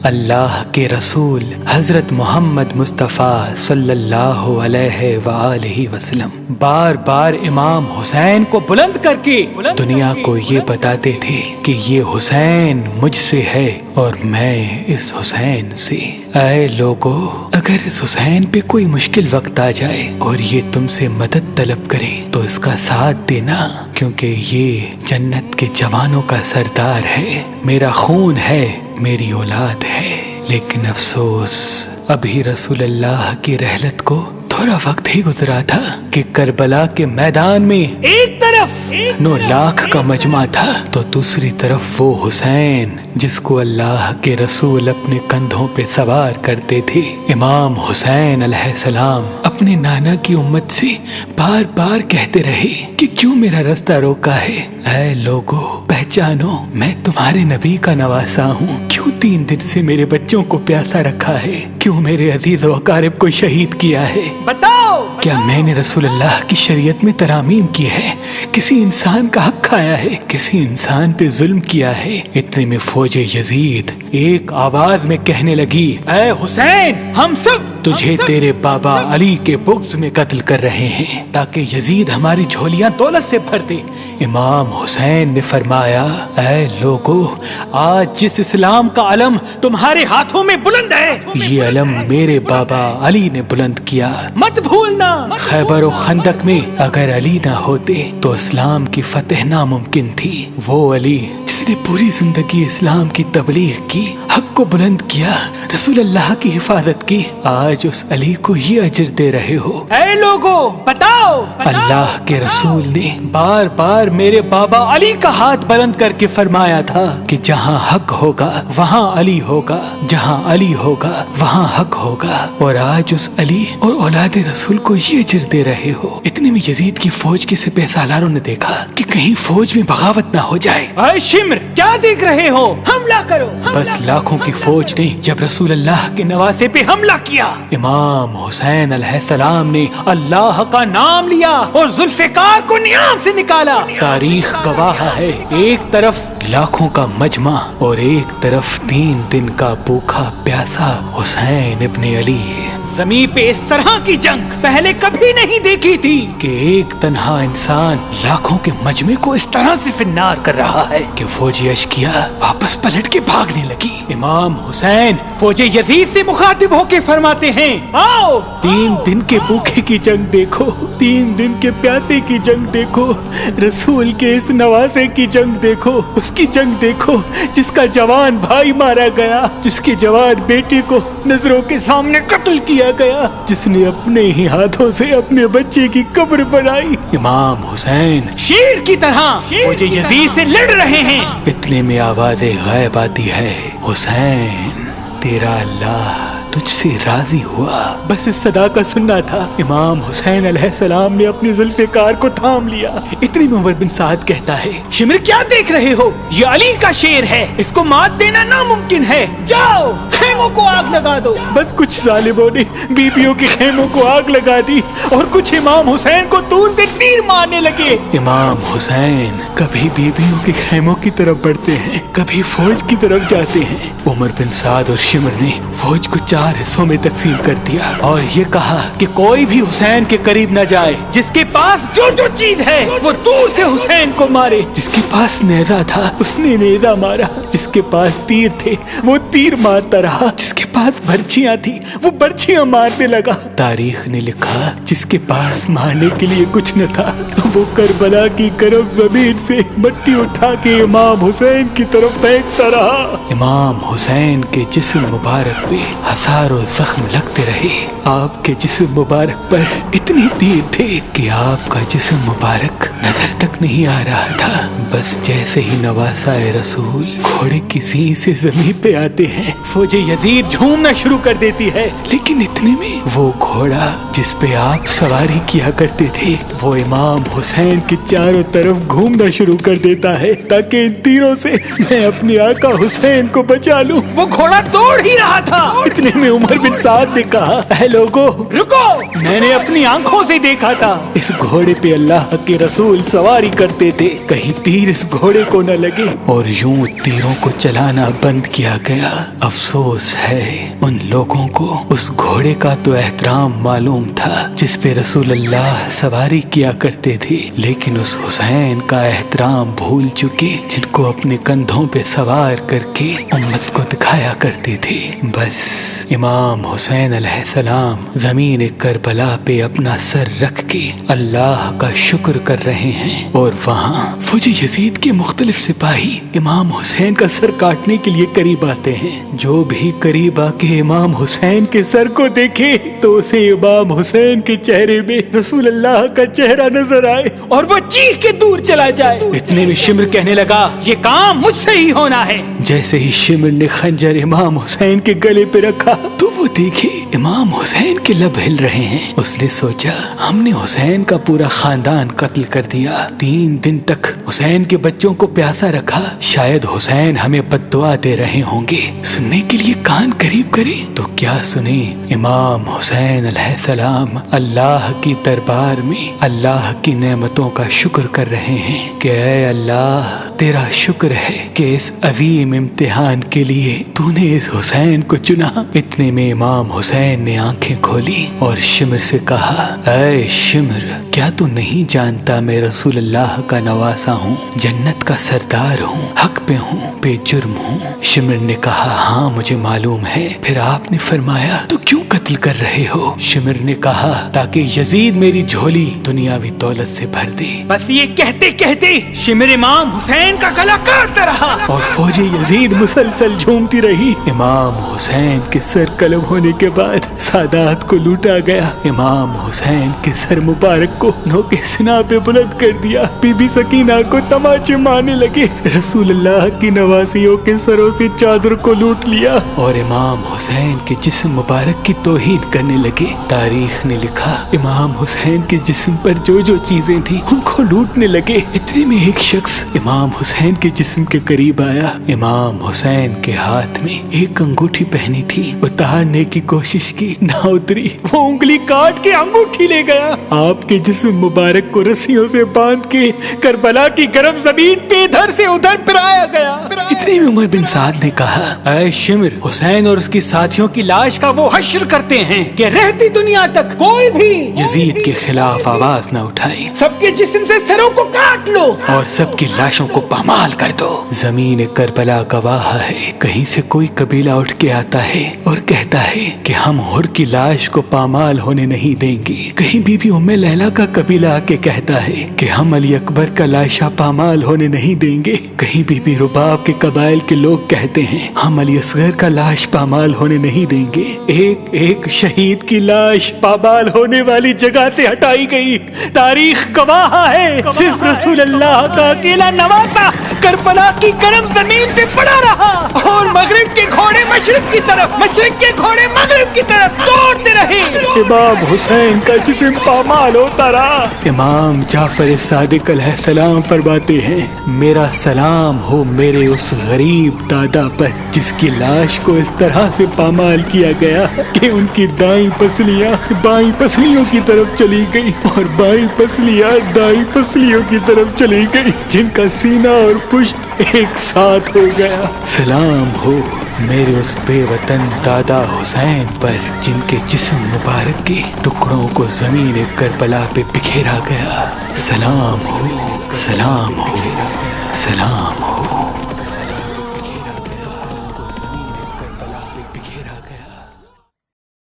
اللہ کے رسول حضرت محمد مصطفیٰ صلی اللہ علیہ وآلہ وسلم بار بار امام حسین کو بلند کر کے دنیا کو یہ بتاتے تھے کہ یہ حسین مجھ سے ہے اور میں اس حسین سے۔ اے لوگو، اگر اس حسین پہ کوئی مشکل وقت آ جائے اور یہ تم سے مدد طلب کرے تو اس کا ساتھ دینا، کیونکہ یہ جنت کے جوانوں کا سردار ہے، میرا خون ہے، میری اولاد ہے۔ لیکن افسوس، ابھی رسول اللہ کی رحلت کو تھوڑا وقت ہی گزرا تھا کہ کربلا کے میدان میں ایک طرف 9 لاکھ کا مجمع تھا تو دوسری طرف وہ حسین جس کو اللہ کے رسول اپنے کندھوں پہ سوار کرتے تھے۔ امام حسین علیہ السلام اپنے نانا کی امت سے بار بار کہتے رہے کہ کیوں میرا رستہ روکا ہے؟ اے لوگو، پہچانو، میں تمہارے نبی کا نواسا ہوں۔ کیوں 3 دن سے میرے بچوں کو پیاسا رکھا ہے؟ کیوں میرے عزیز و اقارب کو شہید کیا ہے؟ بتاؤ، کیا میں نے رسول اللہ کی شریعت میں ترامیم کی ہے؟ کسی انسان کا حق کھایا ہے؟ کسی انسان پہ ظلم کیا ہے؟ اتنے میں فوج یزید ایک آواز میں کہنے لگی، اے حسین، ہم سب تجھے تیرے بابا علی کے بغض میں قتل کر رہے ہیں تاکہ یزید ہماری جھولیاں دولت سے بھر دے۔ امام حسین نے فرمایا، اے لوگو، آج جس اسلام کا علم تمہارے ہاتھوں میں بلند ہے، یہ علم میرے بابا علی نے بلند کیا، مت بھولنا۔ خیبر و خندق میں اگر علی نہ ہوتے تو اسلام کی فتح ناممکن تھی۔ وہ علی جس نے پوری زندگی اسلام کی تبلیغ کی، حق کو بلند کیا، رسول اللہ کی حفاظت کی، آج اس علی کو یہ اجر دے رہے ہو۔ اے لوگو، بتاؤ، اللہ کے رسول نے بار بار میرے بابا علی کا ہاتھ بلند کر کے فرمایا تھا کہ جہاں حق ہوگا وہاں علی ہوگا، جہاں علی ہوگا وہاں حق ہوگا، اور آج اس علی اور اولاد رسول کو یہ اجر دے رہے ہو۔ اتنے میں یزید کی فوج کے سپہ سالاروں نے دیکھا کہ کہیں فوج میں بغاوت نہ ہو جائے۔ اے شمر، کیا دیکھ رہے ہو؟ حملہ کرو۔ بس لاکھوں کی فوج نے جب رسول اللہ کے نواسے پہ حملہ کیا، امام حسین علیہ السلام نے اللہ کا نام لیا اور ذوالفقار کو نیام سے نکالا۔ تاریخ گواہ ہے، ایک طرف لاکھوں کا مجمع اور ایک طرف 3 دن کا بھوکا پیاسا حسین ابن علی۔ زمین پہ اس طرح کی جنگ پہلے کبھی نہیں دیکھی تھی کہ ایک تنہا انسان لاکھوں کے مجمع کو اس طرح سے فنار کر رہا ہے کہ فوج اشکیا واپس پلٹ کے بھاگنے لگی۔ امام حسین فوج یزید سے مخاطب ہو کے فرماتے ہیں، آؤ، 3 دن کے بھوکے کی جنگ دیکھو، 3 دن کے پیاسے کی جنگ دیکھو، رسول کے اس نواسے کی جنگ دیکھو، اس کی جنگ دیکھو جس کا جوان بھائی مارا گیا، جس کے جوان بیٹے کو نظروں کے سامنے قتل کیا گیا، جس نے اپنے ہی ہاتھوں سے اپنے بچے کی قبر بنائی۔ امام حسین شیر کی طرح فوج یزید سے لڑ رہے ہیں۔ اتنے میں آواز غائب آتی ہے، حسین، تیرا اللہ تجھ سے راضی ہوا۔ بس اس صدا کا سننا تھا، امام حسین علیہ السلام نے اپنی ذوالفقار کو تھام لیا۔ اتنی میں عمر بن سعد کہتا ہے، شمر، کیا دیکھ رہے ہو؟ یہ علی کا شیر ہے، اس کو مات دینا ناممکن ہے، جاؤ خیموں کو آگ لگا دو۔ بس کچھ ظالموں نے بیبیوں کے خیموں کو آگ لگا دی اور کچھ امام حسین کو دور سے تیر مارنے لگے۔ امام حسین کبھی بیبیوں کے خیموں کی طرف بڑھتے ہیں، کبھی فوج کی طرف جاتے ہیں۔ عمر بن سعد اور شمر نے فوج کو 4 حصوں میں تقسیم کر دیا اور یہ کہا کہ کوئی بھی حسین کے قریب نہ جائے، جس کے پاس جو چیز ہے وہ دور سے حسین کو مارے۔ جس کے پاس نیزہ تھا اس نے نیزہ مارا، جس کے پاس تیر تھے وہ تیر مارتا رہا، جس کے پاس برچیاں تھی وہ برچیاں مارنے لگا۔ تاریخ نے لکھا جس کے پاس مارنے کے لیے کچھ نہ تھا وہ کربلا کی گرم زمین سے مٹی اٹھا کے امام حسین کی طرف پھینکتا رہا۔ امام حسین کے جسم مبارک پہ ہزاروں زخم لگتے رہے، آپ کے جسم مبارک پر اتنے تیر تھے کہ آپ کا جسم مبارک نظر تک نہیں آ رہا تھا۔ بس جیسے ہی نواسا رسول گھوڑے کی سینگ سے زمین پہ آتے ہیں، فوج یزید یزید جھومنا شروع کر دیتی ہے، لیکن اتنے میں وہ گھوڑا جس پہ آپ سواری کیا کرتے تھے وہ امام حسین کے چاروں طرف گھومنا شروع کر دیتا ہے تاکہ ان تیروں سے میں اپنے آقا حسین کو بچا لوں۔ وہ گھوڑا دوڑ ہی رہا تھا، اتنے میں عمر بن سعد نے کہا اے لوگو رکو، میں نے اپنی آنکھوں سے دیکھا تھا اس گھوڑے پہ اللہ کے رسول سواری کرتے تھے، کہیں تیر اس گھوڑے کو نہ لگے، اور یوں تیروں کو چلانا بند کیا گیا۔ افسوس ہے ان لوگوں کو اس گھوڑے کا تو احترام معلوم تھا جس پہ رسول اللہ سواری کیا کرتے تھے، لیکن اس حسین کا احترام بھول چکے جن کو اپنے کندھوں پہ سوار کر کے امت کو دکھایا کرتے تھے۔ بس امام حسین علیہ السلام زمین کربلا پہ اپنا سر رکھ کے اللہ کا شکر کر رہے ہیں، اور وہاں فوج یزید کے مختلف سپاہی امام حسین کا سر کاٹنے کے لیے قریب آتے ہیں۔ جو بھی قریب آ کے امام حسین کے سر کو دیکھے تو اسے امام حسین کے چہرے میں رسول اللہ کا چہرہ نظر آئے اور وہ چیخ کے دور چلا جائے۔ اتنے میں شمر کہنے لگا یہ کام مجھ سے ہی ہونا ہے۔ جیسے ہی شمر نے خنجر امام حسین کے گلے پہ رکھا تو وہ دیکھے امام حسین کے لب ہل رہے ہیں۔ اس نے سوچا ہم نے حسین کا پورا خاندان قتل کر دیا، 3 دن تک حسین کے بچوں کو پیاسا رکھا، شاید حسین ہمیں بد دعا دے رہے ہوں گے۔ سننے کے لیے کان قریب کرے تو کیا سنے، امام حسین علیہ السلام اللہ کی دربار میں اللہ کی نعمتوں کا شکر کر رہے ہیں کہ اے اللہ تیرا شکر ہے کہ اس عظیم امتحان کے لیے تو نے اس حسین کو چنا۔ اتنے میں امام حسین نے آنکھیں کھولی اور شمر سے کہا اے شمر کیا تو نہیں جانتا میں رسول اللہ کا نواسا ہوں، جنت کا سردار ہوں، حق پہ ہوں، بے جرم ہوں۔ شمر نے کہا ہاں مجھے معلوم ہے، پھر آپ نے فرمایا تو کیوں قتل کر رہے ہو؟ شمر نے کہا تاکہ یزید میری جھولی دنیاوی دولت سے بھر دے۔ بس یہ کہتے کہتے شمر امام حسین کا گلا کاٹتا رہا اور فوج یزید مسلسل جھومتی رہی۔ امام حسین کے سر قلم ہونے کے بعد سادات کو لوٹا گیا۔ امام حسین کے سر مبارک کو نوکے سنا پہ بلند کر دیا، بی بی سکینہ کو تماچے مارنے لگے، رسول اللہ کی نواسیوں کے سروں سے چادر کو لوٹ لیا اور امام حسین کے جسم مبارک کی توہین کرنے لگے۔ تاریخ نے لکھا امام حسین کے جسم پر جو جو چیزیں تھیں ان کو لوٹنے لگے۔ اتنے میں ایک شخص امام حسین کے جسم کے قریب آیا۔ امام حسین کے ہاتھ میں ایک انگوٹھی پہنی تھی، اتارنے کی کوشش کی نہ اتری، وہ انگلی کاٹ کے انگوٹھی لے گیا۔ آپ کے جسم مبارک کو رسیوں سے باندھ کے کربلا کی گرم زمین پہ ادھر سے ادھر پھرایا گیا۔ اتنے میں عمر بن سعد نے کہا اے شمر حسین اور اس کی ساتھیوں کی لاش کا وہ حشر کرتے ہیں کہ رہتی دنیا تک کوئی بھی یزید کے خلاف آواز نہ اٹھائے، سب کے جسم سے سروں کو کاٹ لو اور سب کی لاشوں کو پامال کر دو۔ زمین کربلا گواہ ہے، کہیں سے کوئی قبیلہ اٹھ کے آتا ہے اور کہتا ہے کہ ہم حر کی لاش کو پامال ہونے نہیں دیں گے، کہیں بی بی ام لیلا کا قبیلہ آ کے کہتا ہے کہ ہم علی اکبر کا لاشا پامال ہونے نہیں دیں گے، کہیں بی بی رباب کے قبائل کے لوگ کہتے ہیں ہم علی اصغر کا لاش پامال ہونے نہیں دیں گے۔ ایک ایک شہید کی لاش پامال ہونے والی جگہ سے ہٹائی گئی۔ تاریخ گواہ ہے صرف رسول اللہ کا اکیلا نواسا کربلا کی گرم زمین پہ پڑا رہا اور مغرب کے گھوڑے مشرق کی طرف، مشرق کے گھوڑے مغرب کی طرف دوڑتے رہے۔ امام حسین کا جسم پامال ہوتا رہا۔ امام جعفر صادق علیہ السلام فرماتے ہیں میرا سلام ہو میرے اس غریب دادا پر جس کی لاش کو اس طرح سے پامال کیا گیا کہ ان کی دائیں پسلیاں بائیں پسلیوں کی طرف چلی گئی اور بائیں پسلیاں دائیں پسلیوں کی طرف چلی گئی، جن کا سینہ اور پشت ایک ساتھ ہو گیا۔ سلام ہو میرے اس بے وطن دادا حسین پر جن کے جسم مبارک کے ٹکڑوں کو زمین کربلا پہ بکھیرا گیا۔ سلام ہو، سلام ہو، سلام ہو۔